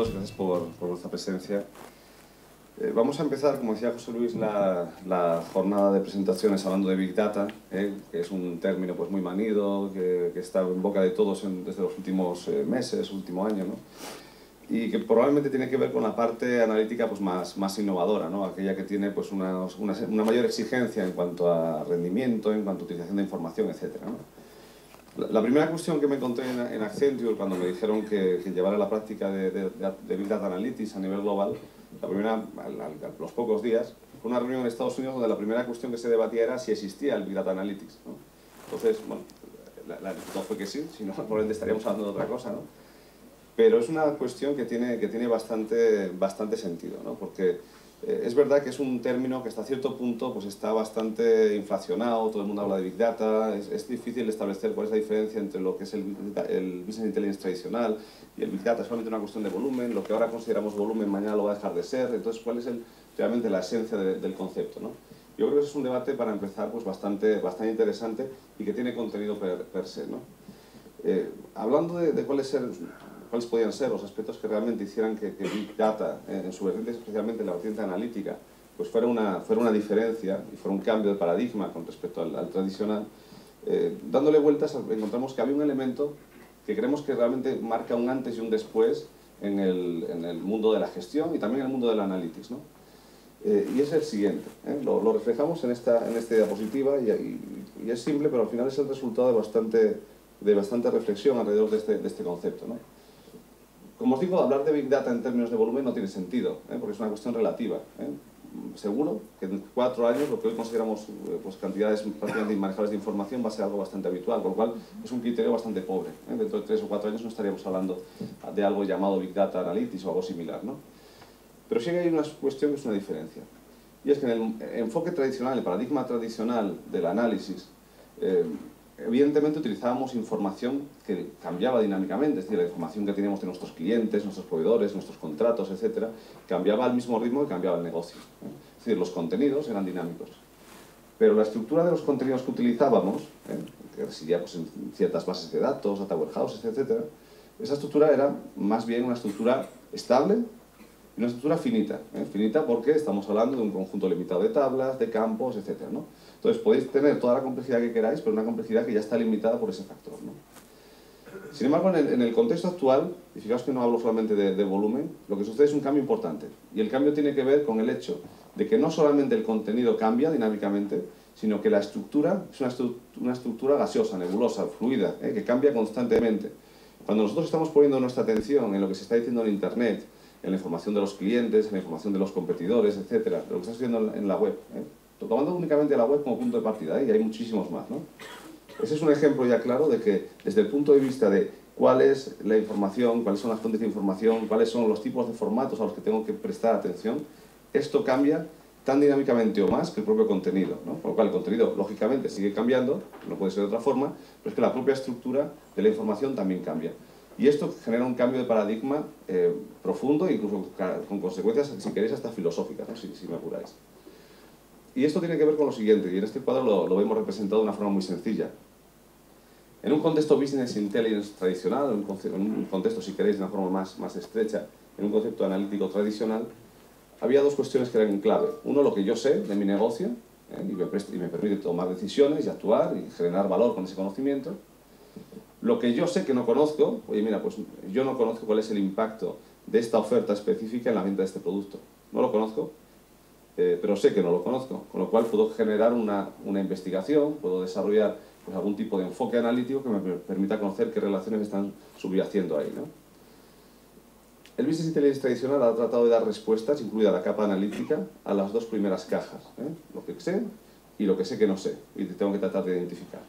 todos, gracias por vuestra presencia. Vamos a empezar, como decía José Luis, la jornada de presentaciones hablando de Big Data, que es un término pues, muy manido, que está en boca de todos desde los últimos meses, último año, ¿no? Y que probablemente tiene que ver con la parte analítica pues, más innovadora, ¿no? Aquella que tiene pues, una mayor exigencia en cuanto a rendimiento, en cuanto a utilización de información, etc., ¿no? La primera cuestión que me encontré en Accenture cuando me dijeron que llevara la práctica de Big Data Analytics a nivel global, la primera, a los pocos días, fue una reunión en Estados Unidos donde la primera cuestión que se debatía era si existía el Big Data Analytics, ¿no? Entonces, bueno, la respuesta fue que sí, si no, probablemente estaríamos hablando de otra cosa, ¿no? Pero es una cuestión que tiene bastante sentido, ¿no? Porque es verdad que es un término que hasta cierto punto pues está bastante inflacionado, todo el mundo habla de Big Data, es difícil establecer cuál es la diferencia entre lo que es el Business Intelligence tradicional y el Big Data. Es solamente una cuestión de volumen, lo que ahora consideramos volumen mañana lo va a dejar de ser, entonces cuál es realmente la esencia del concepto, ¿no? Yo creo que ese es un debate para empezar pues bastante interesante y que tiene contenido per se, ¿no? Hablando de cuáles podían ser los aspectos que realmente hicieran que Big Data, en su vertiente, especialmente en la vertiente analítica, pues fuera una diferencia y fuera un cambio de paradigma con respecto al tradicional, dándole vueltas encontramos que había un elemento que creemos que realmente marca un antes y un después en el mundo de la gestión y también en el mundo del analytics, ¿no? Y es el siguiente, lo reflejamos en esta diapositiva y es simple, pero al final es el resultado de bastante reflexión alrededor de este concepto, ¿no? Como os digo, hablar de Big Data en términos de volumen no tiene sentido, porque es una cuestión relativa. Seguro que en 4 años lo que hoy consideramos pues, cantidades prácticamente inmanejables de información va a ser algo bastante habitual, con lo cual es un criterio bastante pobre. Dentro de 3 o 4 años no estaríamos hablando de algo llamado Big Data Analytics o algo similar, ¿no? Pero sí que hay una cuestión que es una diferencia. Y es que en el enfoque tradicional, el paradigma tradicional del análisis, evidentemente utilizábamos información que cambiaba dinámicamente, es decir, la información que teníamos de nuestros clientes, nuestros proveedores, nuestros contratos, etcétera, cambiaba al mismo ritmo que cambiaba el negocio. Es decir, los contenidos eran dinámicos. Pero la estructura de los contenidos que utilizábamos, que residía pues, en ciertas bases de datos, data warehouses, etcétera, esa estructura era más bien una estructura estable y una estructura finita. Finita porque estamos hablando de un conjunto limitado de tablas, de campos, etcétera, ¿no? Entonces podéis tener toda la complejidad que queráis, pero una complejidad que ya está limitada por ese factor, ¿no? Sin embargo, en el contexto actual, y fijaos que no hablo solamente de volumen, lo que sucede es un cambio importante. Y el cambio tiene que ver con el hecho de que no solamente el contenido cambia dinámicamente, sino que la estructura es una estructura gaseosa, nebulosa, fluida, que cambia constantemente. Cuando nosotros estamos poniendo nuestra atención en lo que se está diciendo en Internet, en la información de los clientes, en la información de los competidores, etcétera, lo que está sucediendo en la web, tomando únicamente la web como punto de partida, y hay muchísimos más, ¿no? Ese es un ejemplo ya claro de que desde el punto de vista de cuál es la información, cuáles son las fuentes de información, cuáles son los tipos de formatos a los que tengo que prestar atención, esto cambia tan dinámicamente o más que el propio contenido, ¿no? Con lo cual el contenido lógicamente sigue cambiando, no puede ser de otra forma, pero es que la propia estructura de la información también cambia. Y esto genera un cambio de paradigma profundo, incluso con consecuencias, si queréis, hasta filosóficas, ¿no? si me apuráis. Y esto tiene que ver con lo siguiente, y en este cuadro lo vemos representado de una forma muy sencilla. En un contexto Business Intelligence tradicional, en un contexto, si queréis, de una forma más estrecha, en un concepto analítico tradicional, había dos cuestiones que eran clave. Uno, lo que yo sé de mi negocio, y me permite tomar decisiones y actuar y generar valor con ese conocimiento. Lo que yo sé que no conozco, oye, mira, pues yo no conozco cuál es el impacto de esta oferta específica en la venta de este producto. No lo conozco, pero sé que no lo conozco, con lo cual puedo generar una investigación, puedo desarrollar pues, algún tipo de enfoque analítico que me permita conocer qué relaciones están subyaciendo ahí, ¿no? El Business Intelligence tradicional ha tratado de dar respuestas, incluida la capa analítica, a las dos primeras cajas, lo que sé y lo que sé que no sé, y tengo que tratar de identificar.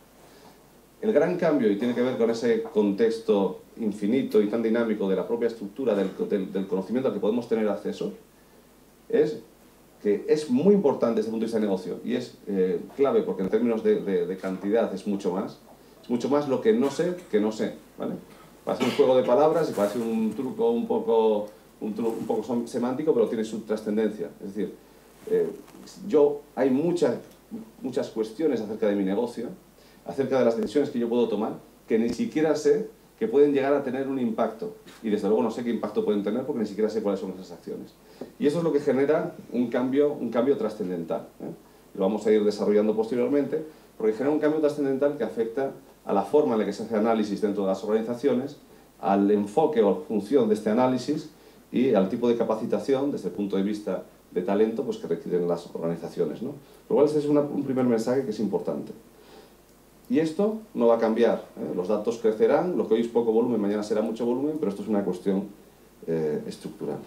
El gran cambio, y tiene que ver con ese contexto infinito y tan dinámico de la propia estructura del conocimiento al que podemos tener acceso, es que es muy importante desde el punto de vista de negocio y es clave porque en términos de cantidad es mucho más lo que no sé, ¿vale? Parece un juego de palabras y parece un truco un poco semántico, pero tiene su trascendencia. Es decir, hay muchas cuestiones acerca de mi negocio, acerca de las decisiones que yo puedo tomar, que ni siquiera sé que pueden llegar a tener un impacto. Y desde luego no sé qué impacto pueden tener porque ni siquiera sé cuáles son esas acciones. Y eso es lo que genera un cambio trascendental, ¿eh? Lo vamos a ir desarrollando posteriormente, porque genera un cambio trascendental que afecta a la forma en la que se hace análisis dentro de las organizaciones, al enfoque o función de este análisis y al tipo de capacitación desde el punto de vista de talento pues, que requieren las organizaciones, ¿no? Lo cual ese es un primer mensaje que es importante. Y esto no va a cambiar, ¿eh? Los datos crecerán, lo que hoy es poco volumen, mañana será mucho volumen, pero esto es una cuestión estructural.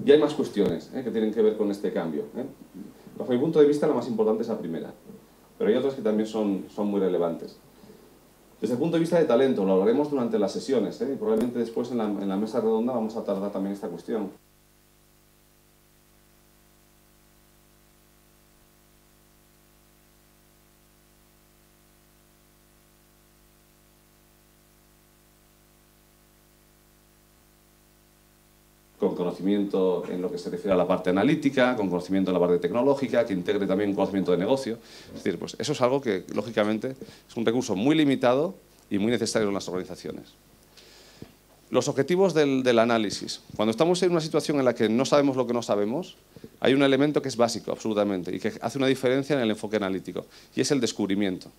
Y hay más cuestiones que tienen que ver con este cambio. Bajo mi punto de vista, la más importante es la primera, pero hay otras que también son muy relevantes. Desde el punto de vista de talento, lo hablaremos durante las sesiones, y probablemente después en la mesa redonda vamos a tratar también esta cuestión. Con conocimiento en lo que se refiere a la parte analítica, con conocimiento en la parte tecnológica, que integre también conocimiento de negocio. Es decir, pues eso es algo que, lógicamente, es un recurso muy limitado y muy necesario en las organizaciones. Los objetivos del análisis. Cuando estamos en una situación en la que no sabemos lo que no sabemos, hay un elemento que es básico, absolutamente, y que hace una diferencia en el enfoque analítico, y es el descubrimiento.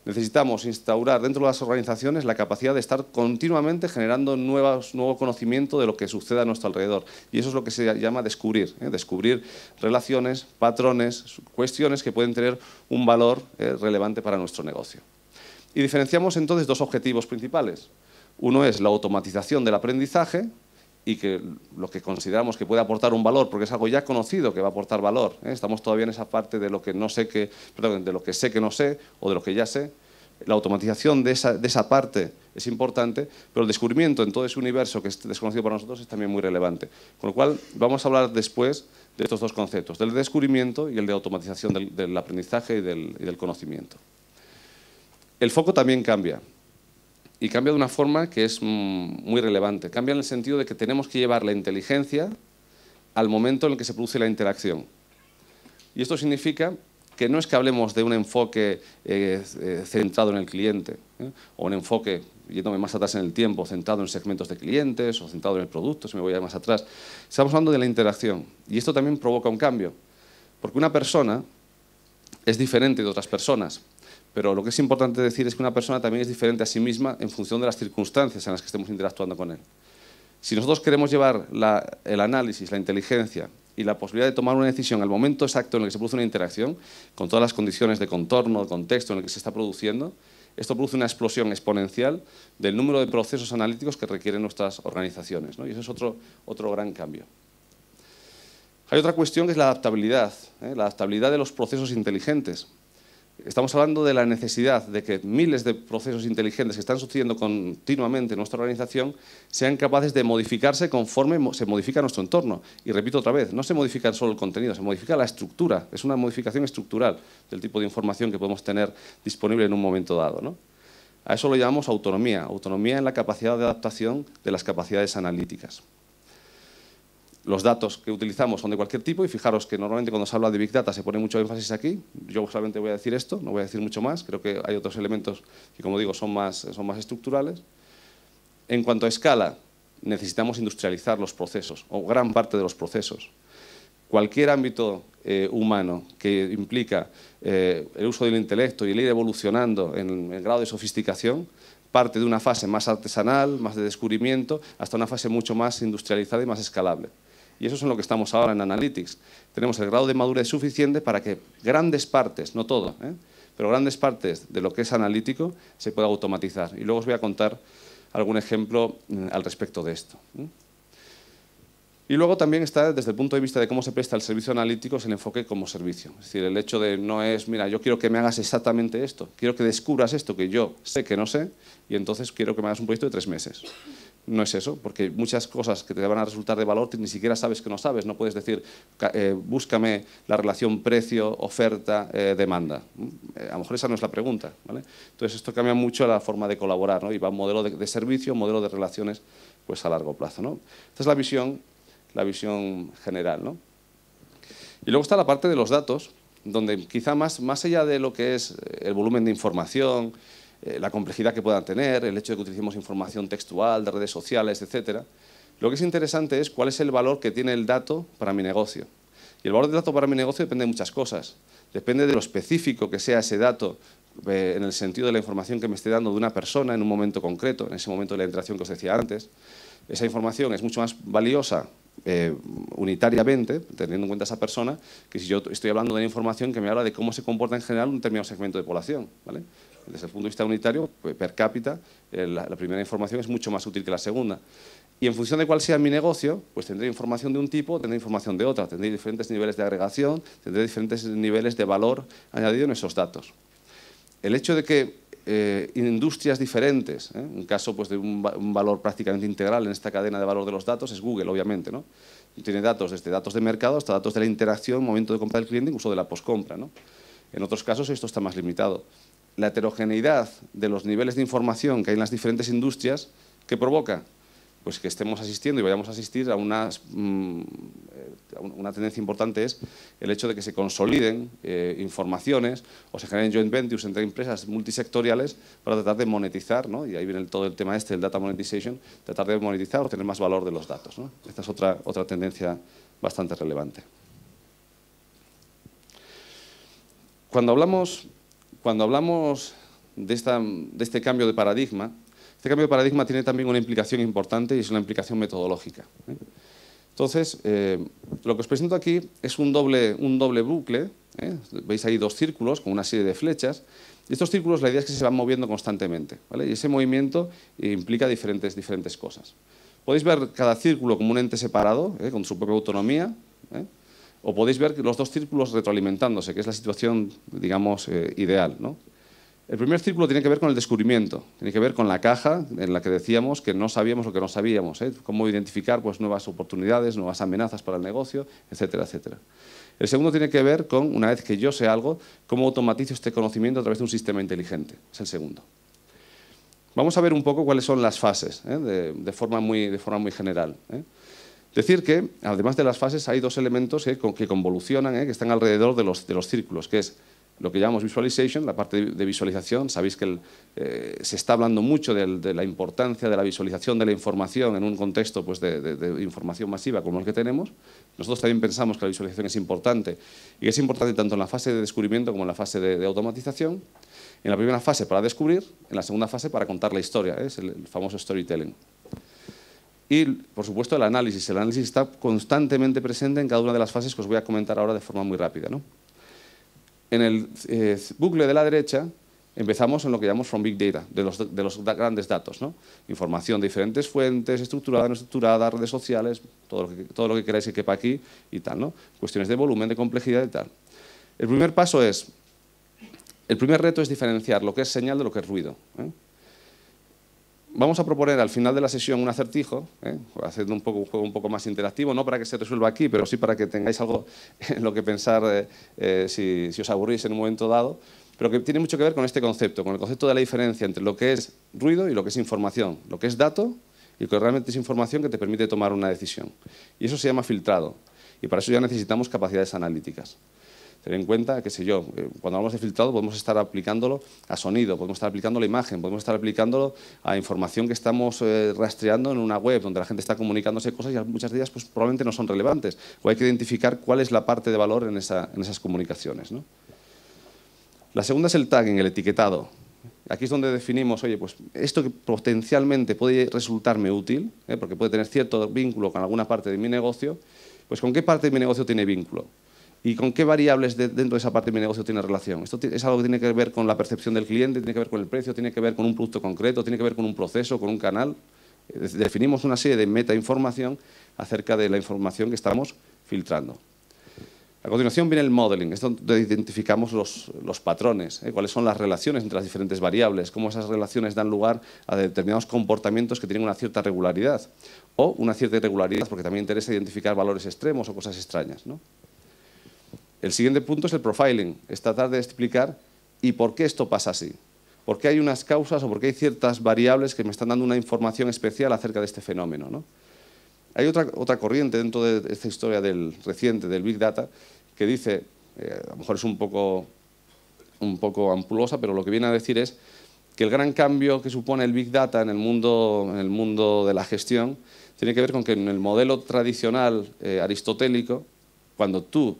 Necesitamos instaurar dentro de las organizaciones la capacidad de estar continuamente generando nuevo conocimiento de lo que sucede a nuestro alrededor. Y eso es lo que se llama descubrir. Descubrir relaciones, patrones, cuestiones que pueden tener un valor relevante para nuestro negocio. Y diferenciamos entonces dos objetivos principales. Uno es la automatización del aprendizaje, y que lo que consideramos que puede aportar un valor, porque es algo ya conocido que va a aportar valor. Estamos todavía en esa parte de lo que no sé que, perdón, de lo que sé que no sé, o de lo que ya sé. La automatización de esa parte es importante, pero el descubrimiento en todo ese universo que es desconocido para nosotros es también muy relevante. Con lo cual, vamos a hablar después de estos dos conceptos, del descubrimiento y el de automatización del aprendizaje y del conocimiento. El foco también cambia. Y cambia de una forma que es muy relevante. Cambia en el sentido de que tenemos que llevar la inteligencia al momento en el que se produce la interacción. Y esto significa que no es que hablemos de un enfoque centrado en el cliente, o un enfoque, yéndome más atrás en el tiempo, centrado en segmentos de clientes o centrado en el producto, si me voy a más atrás. Estamos hablando de la interacción. Y esto también provoca un cambio. Porque una persona es diferente de otras personas. Pero lo que es importante decir es que una persona también es diferente a sí misma en función de las circunstancias en las que estemos interactuando con él. Si nosotros queremos llevar el análisis, la inteligencia y la posibilidad de tomar una decisión al momento exacto en el que se produce una interacción, con todas las condiciones de contorno, de contexto en el que se está produciendo, esto produce una explosión exponencial del número de procesos analíticos que requieren nuestras organizaciones, ¿no? Y eso es otro gran cambio. Hay otra cuestión que es la adaptabilidad de los procesos inteligentes. Estamos hablando de la necesidad de que miles de procesos inteligentes que están sucediendo continuamente en nuestra organización sean capaces de modificarse conforme se modifica nuestro entorno. Y repito otra vez, no se modifica solo el contenido, se modifica la estructura. Es una modificación estructural del tipo de información que podemos tener disponible en un momento dado, ¿no? A eso lo llamamos autonomía. Autonomía en la capacidad de adaptación de las capacidades analíticas. Los datos que utilizamos son de cualquier tipo y fijaros que normalmente cuando se habla de Big Data se pone mucho énfasis aquí. Yo solamente voy a decir esto, no voy a decir mucho más. Creo que hay otros elementos que, como digo, son más estructurales. En cuanto a escala, necesitamos industrializar los procesos, o gran parte de los procesos. Cualquier ámbito humano que implica el uso del intelecto y el ir evolucionando en el grado de sofisticación, parte de una fase más artesanal, más de descubrimiento, hasta una fase mucho más industrializada y más escalable. Y eso es en lo que estamos ahora en Analytics. Tenemos el grado de madurez suficiente para que grandes partes, no todo, pero grandes partes de lo que es analítico se pueda automatizar. Y luego os voy a contar algún ejemplo al respecto de esto. Y luego también está, desde el punto de vista de cómo se presta el servicio analítico, es el enfoque como servicio. Es decir, el hecho de no es, mira, yo quiero que me hagas exactamente esto, quiero que descubras esto que yo sé que no sé, y entonces quiero que me hagas un proyecto de 3 meses. No es eso, porque muchas cosas que te van a resultar de valor ni siquiera sabes que no sabes. No puedes decir, búscame la relación precio, oferta, demanda. A lo mejor esa no es la pregunta, ¿vale? Entonces esto cambia mucho la forma de colaborar, ¿no? Y va a un modelo de servicio, un modelo de relaciones pues, a largo plazo, ¿no? Esta es la visión general, ¿no? Y luego está la parte de los datos, donde quizá más allá de lo que es el volumen de información, la complejidad que puedan tener, el hecho de que utilicemos información textual, de redes sociales, etcétera. Lo que es interesante es cuál es el valor que tiene el dato para mi negocio. Y el valor del dato para mi negocio depende de muchas cosas. Depende de lo específico que sea ese dato en el sentido de la información que me esté dando de una persona en un momento concreto, en ese momento de la interacción que os decía antes. Esa información es mucho más valiosa unitariamente, teniendo en cuenta esa persona, que si yo estoy hablando de una información que me habla de cómo se comporta en general un determinado segmento de población, ¿vale? Desde el punto de vista unitario, per cápita, la primera información es mucho más útil que la segunda. Y en función de cuál sea mi negocio, pues tendré información de un tipo, tendré información de otra, tendré diferentes niveles de agregación, tendré diferentes niveles de valor añadido en esos datos. El hecho de que industrias diferentes, en caso pues, de un valor prácticamente integral en esta cadena de valor de los datos, es Google, obviamente, ¿no? Tiene datos desde datos de mercado hasta datos de la interacción, momento de compra del cliente, incluso de la poscompra, ¿no? En otros casos esto está más limitado. La heterogeneidad de los niveles de información que hay en las diferentes industrias, ¿qué provoca? Pues que estemos asistiendo y vayamos a asistir a una tendencia importante es el hecho de que se consoliden informaciones o se generen joint ventures entre empresas multisectoriales para tratar de monetizar, ¿no? Y ahí viene todo el tema del data monetization, tratar de monetizar o tener más valor de los datos, ¿no? Esta es otra tendencia bastante relevante. Cuando hablamos de este cambio de paradigma, este cambio de paradigma tiene también una implicación importante y es una implicación metodológica. Entonces, lo que os presento aquí es un doble bucle. Veis ahí dos círculos con una serie de flechas. Y estos círculos, la idea es que se van moviendo constantemente, ¿vale? Y ese movimiento implica diferentes cosas. Podéis ver cada círculo como un ente separado, con su propia autonomía, o podéis ver los dos círculos retroalimentándose, que es la situación, digamos, ideal, ¿no? El primer círculo tiene que ver con el descubrimiento, tiene que ver con la caja en la que decíamos que no sabíamos lo que no sabíamos, cómo identificar pues, nuevas oportunidades, nuevas amenazas para el negocio, etcétera, etcétera. El segundo tiene que ver con, una vez que yo sé algo, cómo automatizo este conocimiento a través de un sistema inteligente. Es el segundo. Vamos a ver un poco cuáles son las fases, de forma muy general. Decir que, además de las fases, hay dos elementos que convolucionan, que están alrededor de los círculos, que es lo que llamamos visualization, la parte de visualización. Sabéis que se está hablando mucho de la importancia de la visualización de la información en un contexto pues, de información masiva como el que tenemos. Nosotros también pensamos que la visualización es importante y es importante tanto en la fase de descubrimiento como en la fase de automatización. En la primera fase para descubrir, en la segunda fase para contar la historia, es el famoso storytelling. Y, por supuesto, el análisis. El análisis está constantemente presente en cada una de las fases que os voy a comentar ahora de forma muy rápida, ¿no? En el bucle de la derecha empezamos en lo que llamamos from big data, de los grandes datos, ¿no? Información de diferentes fuentes, estructurada, no estructurada, redes sociales, todo lo que queráis que quepa aquí y tal, ¿no? Cuestiones de volumen, de complejidad y tal. El primer reto es diferenciar lo que es señal de lo que es ruido. Vamos a proponer al final de la sesión un acertijo, haciendo un juego un poco más interactivo, no para que se resuelva aquí, pero sí para que tengáis algo en lo que pensar si os aburrís en un momento dado, pero que tiene mucho que ver con este concepto, con el concepto de la diferencia entre lo que es ruido y lo que es información, lo que es dato y lo que realmente es información que te permite tomar una decisión. Y eso se llama filtrado, y para eso ya necesitamos capacidades analíticas. Tener en cuenta, qué sé yo, cuando hablamos de filtrado podemos estar aplicándolo a sonido, podemos estar aplicándolo a imagen, podemos estar aplicándolo a información que estamos rastreando en una web donde la gente está comunicándose cosas y muchas de ellas pues, probablemente no son relevantes. O hay que identificar cuál es la parte de valor en esas comunicaciones, ¿no? La segunda es el tagging, el etiquetado. Aquí es donde definimos, oye, pues esto que potencialmente puede resultarme útil, porque puede tener cierto vínculo con alguna parte de mi negocio, pues ¿con qué parte de mi negocio tiene vínculo? ¿Y con qué variables dentro de esa parte de mi negocio tiene relación? Esto es algo que tiene que ver con la percepción del cliente, tiene que ver con el precio, tiene que ver con un producto concreto, tiene que ver con un proceso, con un canal. Definimos una serie de metainformación acerca de la información que estamos filtrando. A continuación viene el modeling, es donde identificamos los patrones, cuáles son las relaciones entre las diferentes variables, cómo esas relaciones dan lugar a determinados comportamientos que tienen una cierta regularidad o una cierta irregularidad, porque también interesa identificar valores extremos o cosas extrañas, ¿no? El siguiente punto es el profiling, es tratar de explicar ¿y por qué esto pasa así? ¿Por qué hay unas causas o por qué hay ciertas variables que me están dando una información especial acerca de este fenómeno, ¿no? Hay otra corriente dentro de esta historia reciente del Big Data que dice, a lo mejor es un poco ampulosa, pero lo que viene a decir es que el gran cambio que supone el Big Data en el mundo de la gestión tiene que ver con que en el modelo tradicional aristotélico, cuando tú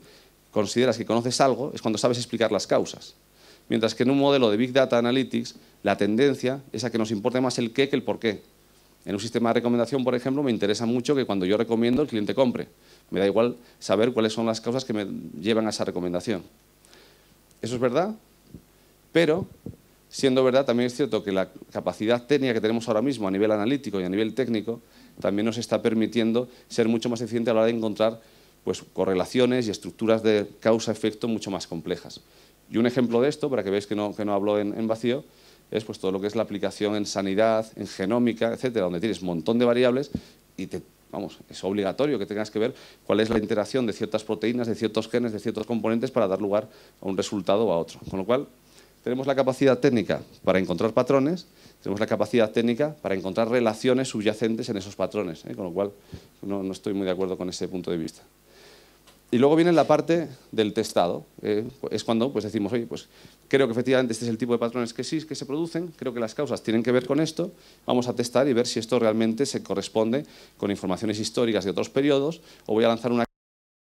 consideras que conoces algo, es cuando sabes explicar las causas. Mientras que en un modelo de Big Data Analytics, la tendencia es a que nos importe más el qué que el por qué. En un sistema de recomendación, por ejemplo, me interesa mucho que cuando yo recomiendo el cliente compre. Me da igual saber cuáles son las causas que me llevan a esa recomendación. Eso es verdad, pero siendo verdad, también es cierto que la capacidad técnica que tenemos ahora mismo a nivel analítico y a nivel técnico también nos está permitiendo ser mucho más eficiente a la hora de encontrar pues, correlaciones y estructuras de causa-efecto mucho más complejas. Y un ejemplo de esto, para que veáis que no hablo en vacío, es pues, todo lo que es la aplicación en sanidad, en genómica, etcétera, donde tienes un montón de variables y es obligatorio que tengas que ver cuál es la interacción de ciertas proteínas, de ciertos genes, de ciertos componentes para dar lugar a un resultado o a otro. Con lo cual, tenemos la capacidad técnica para encontrar patrones, tenemos la capacidad técnica para encontrar relaciones subyacentes en esos patrones, con lo cual no estoy muy de acuerdo con ese punto de vista. Y luego viene la parte del testado. Es cuando pues decimos, oye, pues creo que efectivamente este es el tipo de patrones que sí que se producen, creo que las causas tienen que ver con esto, vamos a testar y ver si esto realmente se corresponde con informaciones históricas de otros periodos, o voy a lanzar una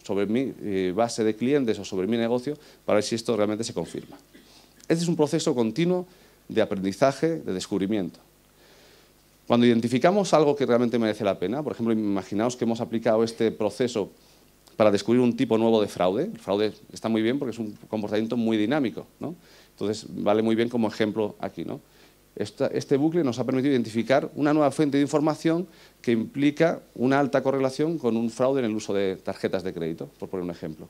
sobre mi base de clientes o sobre mi negocio para ver si esto realmente se confirma. Este es un proceso continuo de aprendizaje, de descubrimiento. Cuando identificamos algo que realmente merece la pena, por ejemplo, imaginaos que hemos aplicado este proceso para descubrir un tipo nuevo de fraude. El fraude está muy bien porque es un comportamiento muy dinámico, ¿no? Entonces, vale muy bien como ejemplo aquí, ¿no? Este bucle nos ha permitido identificar una nueva fuente de información que implica una alta correlación con un fraude en el uso de tarjetas de crédito, por poner un ejemplo.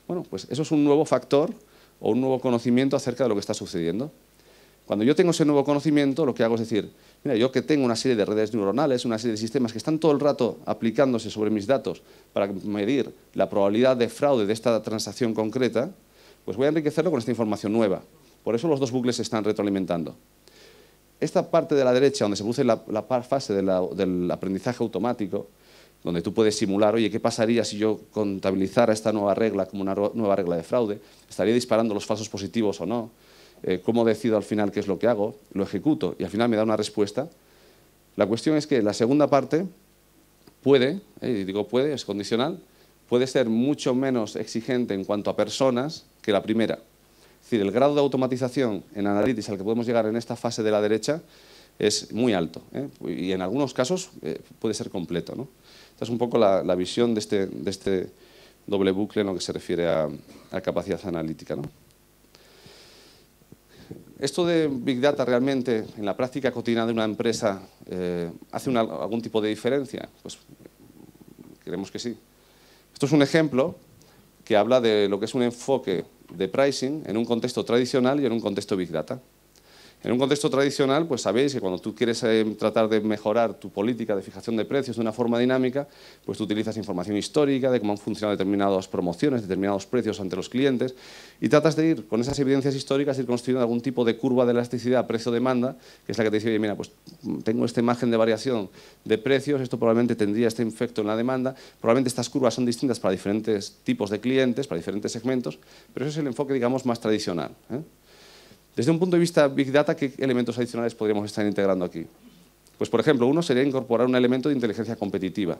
Bueno, pues eso es un nuevo factor o un nuevo conocimiento acerca de lo que está sucediendo. Cuando yo tengo ese nuevo conocimiento, lo que hago es decir, mira, yo que tengo una serie de redes neuronales, una serie de sistemas que están todo el rato aplicándose sobre mis datos para medir la probabilidad de fraude de esta transacción concreta, pues voy a enriquecerlo con esta información nueva. Por eso los dos bucles se están retroalimentando. Esta parte de la derecha, donde se produce la fase del aprendizaje automático, donde tú puedes simular, oye, ¿qué pasaría si yo contabilizara esta nueva regla como una nueva regla de fraude? ¿Estaría disparando los falsos positivos o no? ¿Cómo decido al final qué es lo que hago? Lo ejecuto y al final me da una respuesta. La cuestión es que la segunda parte puede, digo puede, es condicional, puede ser mucho menos exigente en cuanto a personas que la primera. Es decir, el grado de automatización en Analytics al que podemos llegar en esta fase de la derecha es muy alto, y en algunos casos puede ser completo, ¿no? Esta es un poco la visión de este doble bucle en lo que se refiere a capacidad analítica, ¿no? ¿Esto de Big Data realmente en la práctica cotidiana de una empresa hace algún tipo de diferencia? Pues creemos que sí. Esto es un ejemplo que habla de lo que es un enfoque de pricing en un contexto tradicional y en un contexto Big Data. En un contexto tradicional, pues sabéis que cuando tú quieres tratar de mejorar tu política de fijación de precios de una forma dinámica, pues tú utilizas información histórica de cómo han funcionado determinadas promociones, determinados precios ante los clientes, y tratas de ir con esas evidencias históricas, ir construyendo algún tipo de curva de elasticidad precio-demanda, que es la que te dice, oye, mira, pues tengo este margen de variación de precios, esto probablemente tendría este efecto en la demanda, probablemente estas curvas son distintas para diferentes tipos de clientes, para diferentes segmentos, pero ese es el enfoque, digamos, más tradicional, ¿eh? Desde un punto de vista Big Data, ¿qué elementos adicionales podríamos estar integrando aquí? Pues, por ejemplo, uno sería incorporar un elemento de inteligencia competitiva.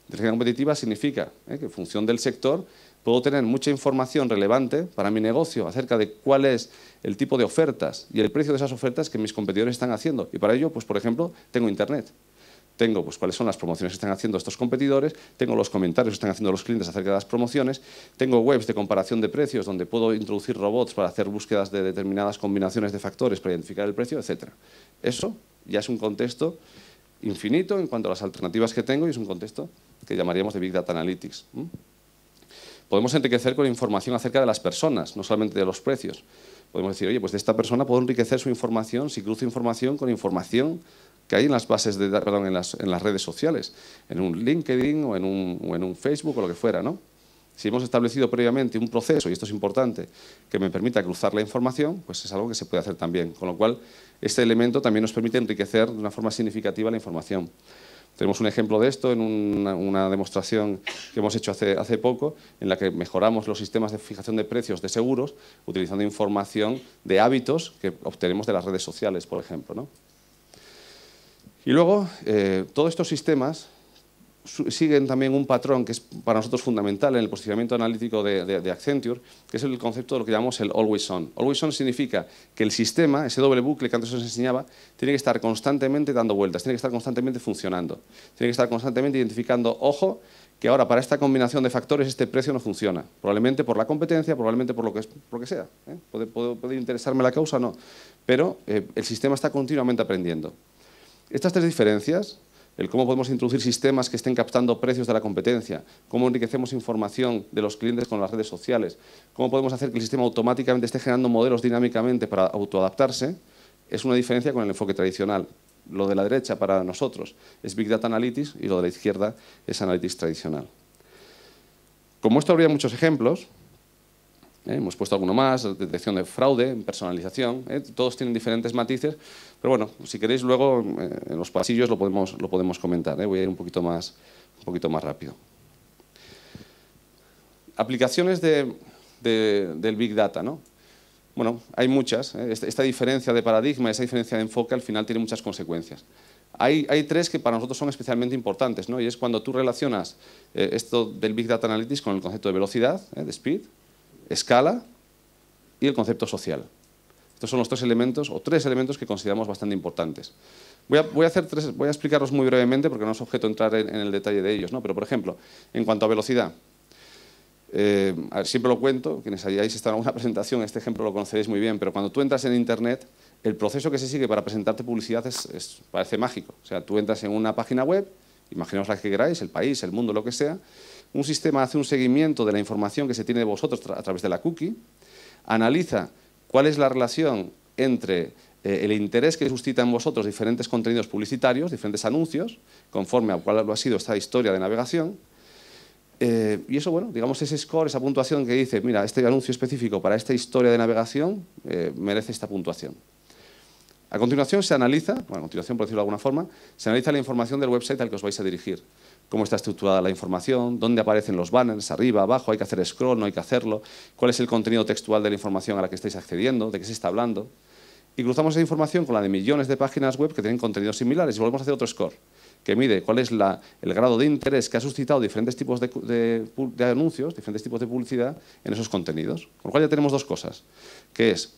Inteligencia competitiva significa que en función del sector puedo tener mucha información relevante para mi negocio acerca de cuál es el tipo de ofertas y el precio de esas ofertas que mis competidores están haciendo. Y para ello, pues, por ejemplo, tengo Internet. Tengo pues, cuáles son las promociones que están haciendo estos competidores, tengo los comentarios que están haciendo los clientes acerca de las promociones, tengo webs de comparación de precios donde puedo introducir robots para hacer búsquedas de determinadas combinaciones de factores para identificar el precio, etc. Eso ya es un contexto infinito en cuanto a las alternativas que tengo y es un contexto que llamaríamos de Big Data Analytics. Podemos enriquecer con información acerca de las personas, no solamente de los precios. Podemos decir, oye, pues de esta persona puedo enriquecer su información si cruzo información con información que hay en las bases de, en las redes sociales, en un LinkedIn o en un Facebook o lo que fuera, ¿no? Si hemos establecido previamente un proceso, y esto es importante, que me permita cruzar la información, pues es algo que se puede hacer también. Con lo cual, este elemento también nos permite enriquecer de una forma significativa la información. Tenemos un ejemplo de esto en una demostración que hemos hecho hace poco, en la que mejoramos los sistemas de fijación de precios de seguros utilizando información de hábitos que obtenemos de las redes sociales, por ejemplo, ¿no? Y luego, todos estos sistemas siguen también un patrón que es para nosotros fundamental en el posicionamiento analítico de Accenture, que es el concepto de lo que llamamos el always on. Always on significa que el sistema, ese doble bucle que antes os enseñaba, tiene que estar constantemente dando vueltas, tiene que estar constantemente funcionando, tiene que estar constantemente identificando, ojo, que ahora para esta combinación de factores este precio no funciona, probablemente por la competencia, probablemente por lo que sea. Puede interesarme la causa o no, pero el sistema está continuamente aprendiendo. Estas tres diferencias, el cómo podemos introducir sistemas que estén captando precios de la competencia, cómo enriquecemos información de los clientes con las redes sociales, cómo podemos hacer que el sistema automáticamente esté generando modelos dinámicamente para autoadaptarse, es una diferencia con el enfoque tradicional. Lo de la derecha para nosotros es Big Data Analytics y lo de la izquierda es Analytics tradicional. Como esto habría muchos ejemplos, hemos puesto alguno más, detección de fraude, personalización, todos tienen diferentes matices, pero bueno, si queréis luego en los pasillos lo podemos comentar, voy a ir un poquito más rápido. Aplicaciones del Big Data, ¿no? Bueno, hay muchas, esta diferencia de paradigma, esa diferencia de enfoque al final tiene muchas consecuencias. Hay tres que para nosotros son especialmente importantes, ¿no? Y es cuando tú relacionas esto del Big Data Analytics con el concepto de velocidad, de speed, escala y el concepto social. Estos son los tres elementos que consideramos bastante importantes. Voy a explicarlos muy brevemente porque no es objeto entrar en el detalle de ellos, ¿no? Pero, por ejemplo, en cuanto a velocidad, siempre lo cuento, quienes hayáis estado en alguna presentación, este ejemplo lo conoceréis muy bien, pero cuando tú entras en Internet, el proceso que se sigue para presentarte publicidad parece mágico. O sea, tú entras en una página web, imaginaos la que queráis, El País, El Mundo, lo que sea, un sistema hace un seguimiento de la información que se tiene de vosotros a través de la cookie, analiza cuál es la relación entre el interés que suscita en vosotros diferentes contenidos publicitarios, diferentes anuncios, conforme a cuál ha sido esta historia de navegación, y eso, bueno, digamos ese score, esa puntuación que dice, mira, este anuncio específico para esta historia de navegación merece esta puntuación. A continuación se analiza, bueno, a continuación por decirlo de alguna forma, se analiza la información del website al que os vais a dirigir. Cómo está estructurada la información, dónde aparecen los banners, arriba, abajo, hay que hacer scroll, no hay que hacerlo, cuál es el contenido textual de la información a la que estáis accediendo, de qué se está hablando. Y cruzamos esa información con la de millones de páginas web que tienen contenidos similares y volvemos a hacer otro score, que mide cuál es el grado de interés que ha suscitado diferentes tipos de anuncios, diferentes tipos de publicidad en esos contenidos. Con lo cual ya tenemos dos cosas, que es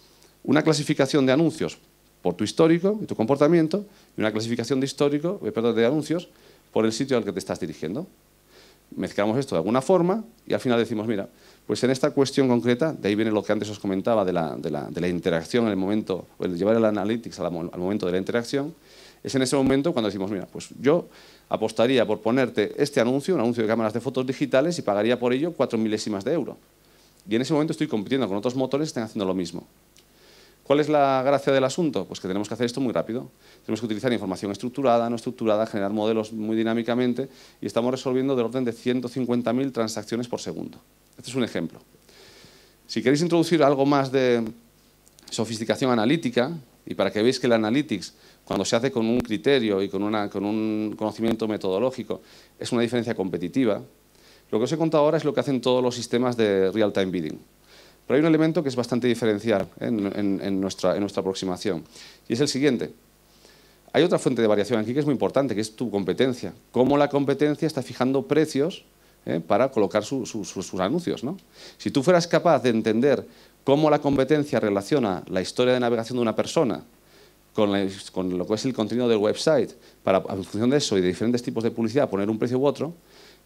una clasificación de anuncios por tu histórico y tu comportamiento y una clasificación de anuncios por el sitio al que te estás dirigiendo. Mezclamos esto de alguna forma y al final decimos, mira, pues en esta cuestión concreta, de ahí viene lo que antes os comentaba de la interacción en el momento, o el llevar el analytics al momento de la interacción, es en ese momento cuando decimos, mira, pues yo apostaría por ponerte este anuncio, un anuncio de cámaras de fotos digitales y pagaría por ello 4 milésimas de euro. Y en ese momento estoy compitiendo con otros motores que están haciendo lo mismo. ¿Cuál es la gracia del asunto? Pues que tenemos que hacer esto muy rápido. Tenemos que utilizar información estructurada, no estructurada, generar modelos muy dinámicamente y estamos resolviendo del orden de 150.000 transacciones por segundo. Este es un ejemplo. Si queréis introducir algo más de sofisticación analítica y para que veáis que el analytics, cuando se hace con un criterio y con un conocimiento metodológico, es una diferencia competitiva, lo que os he contado ahora es lo que hacen todos los sistemas de real-time bidding. Pero hay un elemento que es bastante diferencial en nuestra aproximación, y es el siguiente. Hay otra fuente de variación aquí que es muy importante, que es tu competencia. Cómo la competencia está fijando precios para colocar sus anuncios, ¿no? Si tú fueras capaz de entender cómo la competencia relaciona la historia de navegación de una persona con lo que es el contenido del website, para, en función de eso y de diferentes tipos de publicidad, poner un precio u otro,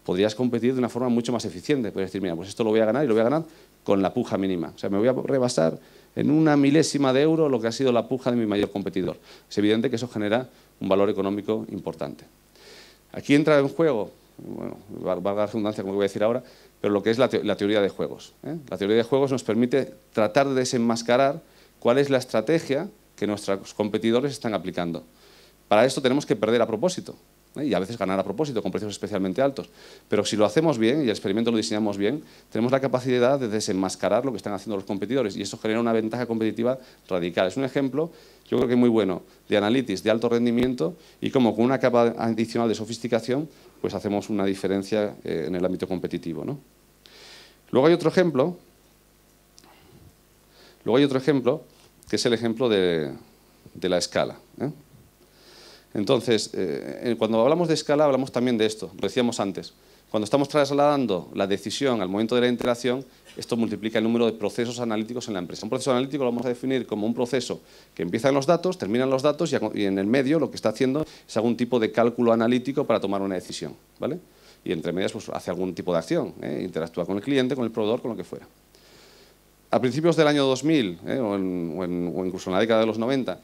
podrías competir de una forma mucho más eficiente. Puedes decir, mira, pues esto lo voy a ganar y lo voy a ganar con la puja mínima. O sea, me voy a rebasar en una milésima de euro lo que ha sido la puja de mi mayor competidor. Es evidente que eso genera un valor económico importante. Aquí entra en juego, bueno, valga la redundancia como voy a decir ahora, pero lo que es la teoría de juegos. La teoría de juegos nos permite tratar de desenmascarar cuál es la estrategia que nuestros competidores están aplicando. Para esto tenemos que perder a propósito. Y a veces ganar a propósito con precios especialmente altos. Pero si lo hacemos bien y el experimento lo diseñamos bien, tenemos la capacidad de desenmascarar lo que están haciendo los competidores y eso genera una ventaja competitiva radical. Es un ejemplo, yo creo que muy bueno, de analytics de alto rendimiento y cómo con una capa adicional de sofisticación pues hacemos una diferencia en el ámbito competitivo, ¿no? Luego hay otro ejemplo que es el ejemplo de la escala, ¿eh? Entonces, cuando hablamos de escala, hablamos también de esto, lo decíamos antes. Cuando estamos trasladando la decisión al momento de la interacción, esto multiplica el número de procesos analíticos en la empresa. Un proceso analítico lo vamos a definir como un proceso que empieza en los datos, termina en los datos y en el medio lo que está haciendo es algún tipo de cálculo analítico para tomar una decisión, ¿vale? Y entre medias pues, hace algún tipo de acción, interactúa con el cliente, con el proveedor, con lo que fuera. A principios del año 2000, o incluso en la década de los 90,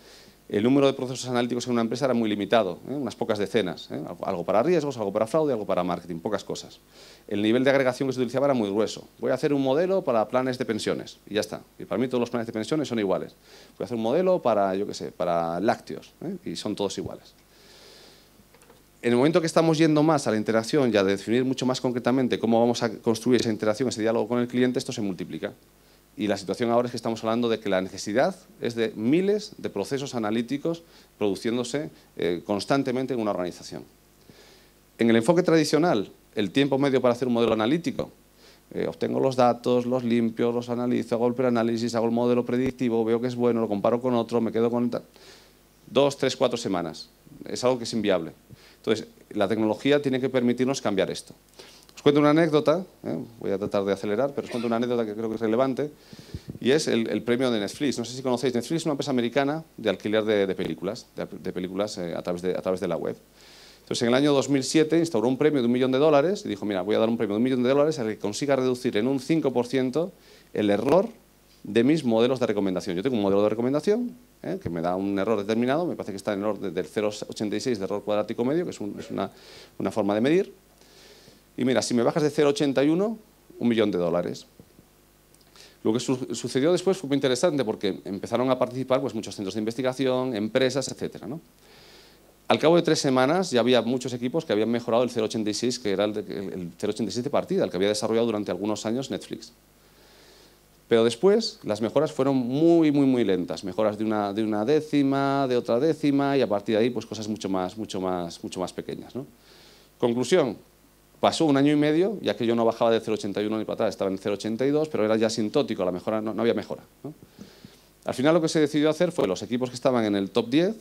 el número de procesos analíticos en una empresa era muy limitado, unas pocas decenas, algo para riesgos, algo para fraude, algo para marketing, pocas cosas. El nivel de agregación que se utilizaba era muy grueso. Voy a hacer un modelo para planes de pensiones y ya está. Y para mí todos los planes de pensiones son iguales. Voy a hacer un modelo para, yo qué sé, para lácteos, y son todos iguales. En el momento que estamos yendo más a la interacción y a definir mucho más concretamente cómo vamos a construir esa interacción, ese diálogo con el cliente, esto se multiplica. Y la situación ahora es que estamos hablando de que la necesidad es de miles de procesos analíticos produciéndose constantemente en una organización. En el enfoque tradicional, el tiempo medio para hacer un modelo analítico, obtengo los datos, los limpio, los analizo, hago el preanálisis, hago el modelo predictivo, veo que es bueno, lo comparo con otro, me quedo con 2, 3, 4 semanas. Es algo que es inviable. Entonces, la tecnología tiene que permitirnos cambiar esto. Os cuento una anécdota, voy a tratar de acelerar, pero os cuento una anécdota que creo que es relevante, y es el premio de Netflix. No sé si conocéis, Netflix es una empresa americana de alquiler de películas, a través de la web. Entonces, en el año 2007 instauró un premio de $1 millón y dijo, mira, voy a dar un premio de $1 millón al que consiga reducir en un 5% el error de mis modelos de recomendación. Yo tengo un modelo de recomendación que me da un error determinado, me parece que está en el error del 0,86 de error cuadrático medio, que es una forma de medir. Y mira, si me bajas de 0,81, $1 millón. Lo que sucedió después fue muy interesante porque empezaron a participar pues, muchos centros de investigación, empresas, etcétera, ¿no? Al cabo de 3 semanas ya había muchos equipos que habían mejorado el 0,86, que era el 0,86 de partida, el que había desarrollado durante algunos años Netflix. Pero después las mejoras fueron muy, muy, muy lentas. Mejoras de una décima, de otra décima y a partir de ahí pues, cosas mucho más pequeñas, ¿no? Conclusión. Pasó 1 año y medio, ya que yo no bajaba de 0,81 ni para atrás, estaba en 0,82, pero era ya asintótico, la mejora no había mejora, ¿no? Al final lo que se decidió hacer fue los equipos que estaban en el top 10,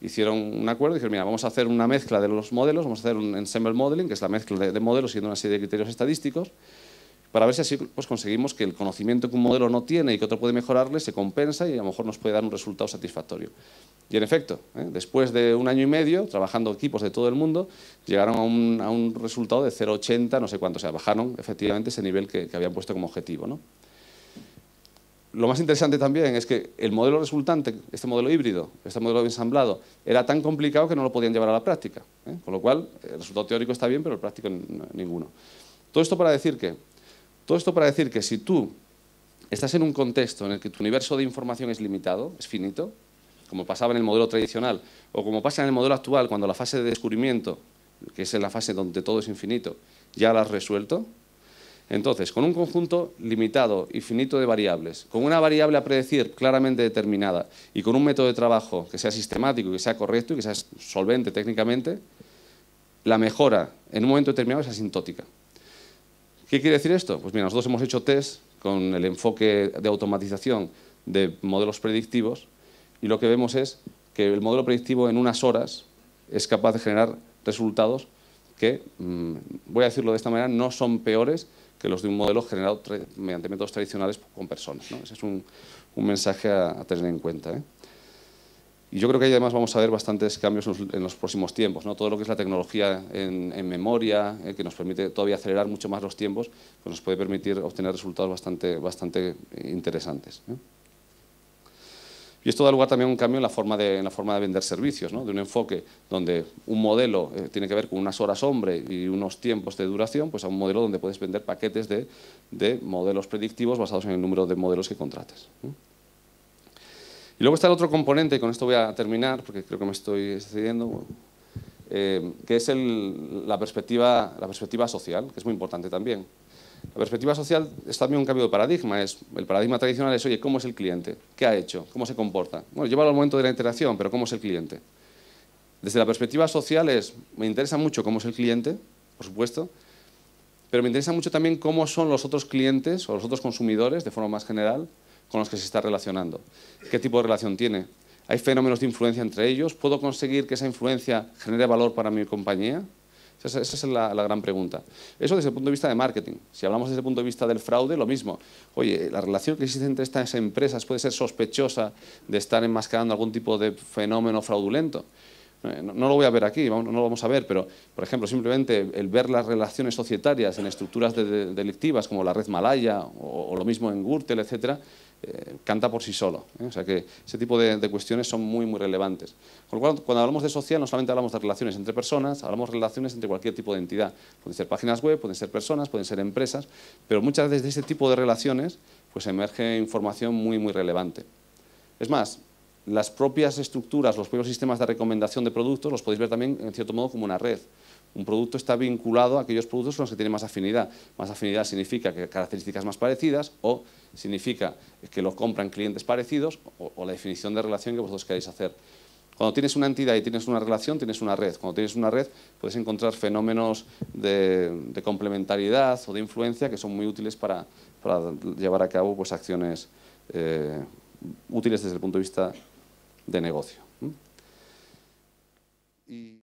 hicieron un acuerdo y dijeron, mira, vamos a hacer una mezcla de los modelos, vamos a hacer un ensemble modeling, que es la mezcla de modelos siguiendo una serie de criterios estadísticos, para ver si así pues, conseguimos que el conocimiento que un modelo no tiene y que otro puede mejorarle se compensa y a lo mejor nos puede dar un resultado satisfactorio. Y en efecto, después de 1 año y medio, trabajando equipos de todo el mundo, llegaron a un resultado de 0,80, no sé cuánto, o sea, bajaron efectivamente ese nivel que habían puesto como objetivo, ¿no? Lo más interesante también es que el modelo resultante, este modelo híbrido, este modelo ensamblado, era tan complicado que no lo podían llevar a la práctica, con lo cual el resultado teórico está bien, pero el práctico ninguno. Todo esto para decir que si tú estás en un contexto en el que tu universo de información es limitado, es finito, como pasaba en el modelo tradicional, o como pasa en el modelo actual, cuando la fase de descubrimiento, que es la fase donde todo es infinito, ya la has resuelto, entonces, con un conjunto limitado y finito de variables, con una variable a predecir claramente determinada y con un método de trabajo que sea sistemático, que sea correcto y que sea solvente técnicamente, la mejora en un momento determinado es asintótica. ¿Qué quiere decir esto? Pues mira, nosotros hemos hecho test con el enfoque de automatización de modelos predictivos y lo que vemos es que el modelo predictivo en unas horas es capaz de generar resultados que, voy a decirlo de esta manera, no son peores que los de un modelo generado mediante métodos tradicionales con personas, ¿no? Ese es un mensaje a tener en cuenta, Y yo creo que ahí además vamos a ver bastantes cambios en los próximos tiempos, ¿no? Todo lo que es la tecnología en memoria, que nos permite todavía acelerar mucho más los tiempos, pues nos puede permitir obtener resultados bastante interesantes, Y esto da lugar también a un cambio en la forma de vender servicios, ¿no? De un enfoque donde un modelo tiene que ver con unas horas hombre y unos tiempos de duración, pues a un modelo donde puedes vender paquetes de modelos predictivos basados en el número de modelos que contrates. Y luego está el otro componente, y con esto voy a terminar, porque creo que me estoy excediendo. que es la perspectiva social, que es muy importante también. La perspectiva social es también un cambio de paradigma. El paradigma tradicional es, oye, ¿cómo es el cliente? ¿Qué ha hecho? ¿Cómo se comporta? Bueno, llévalo al momento de la interacción, pero ¿cómo es el cliente? Desde la perspectiva social me interesa mucho cómo es el cliente, por supuesto, pero me interesa mucho también cómo son los otros clientes o los otros consumidores, de forma más general, con los que se está relacionando. ¿Qué tipo de relación tiene? ¿Hay fenómenos de influencia entre ellos? ¿Puedo conseguir que esa influencia genere valor para mi compañía? Esa es la gran pregunta. Eso desde el punto de vista de marketing. Si hablamos desde el punto de vista del fraude, lo mismo. Oye, la relación que existe entre estas empresas puede ser sospechosa de estar enmascarando algún tipo de fenómeno fraudulento. No lo voy a ver aquí, no lo vamos a ver, pero, por ejemplo, simplemente el ver las relaciones societarias en estructuras delictivas como la red Malaya o lo mismo en Gürtel, etcétera, canta por sí solo. O sea que ese tipo de cuestiones son muy, muy relevantes. Con lo cual, cuando hablamos de social, no solamente hablamos de relaciones entre personas, hablamos de relaciones entre cualquier tipo de entidad. Pueden ser páginas web, pueden ser personas, pueden ser empresas, pero muchas veces de ese tipo de relaciones pues emerge información muy, muy relevante. Es más, las propias estructuras, los propios sistemas de recomendación de productos los podéis ver también, en cierto modo, como una red. Un producto está vinculado a aquellos productos con los que tiene más afinidad. Más afinidad significa que características más parecidas o significa que lo compran clientes parecidos o la definición de relación que vosotros queráis hacer. Cuando tienes una entidad y tienes una relación, tienes una red. Cuando tienes una red, puedes encontrar fenómenos de complementariedad o de influencia que son muy útiles para llevar a cabo pues, acciones útiles desde el punto de vista de negocio.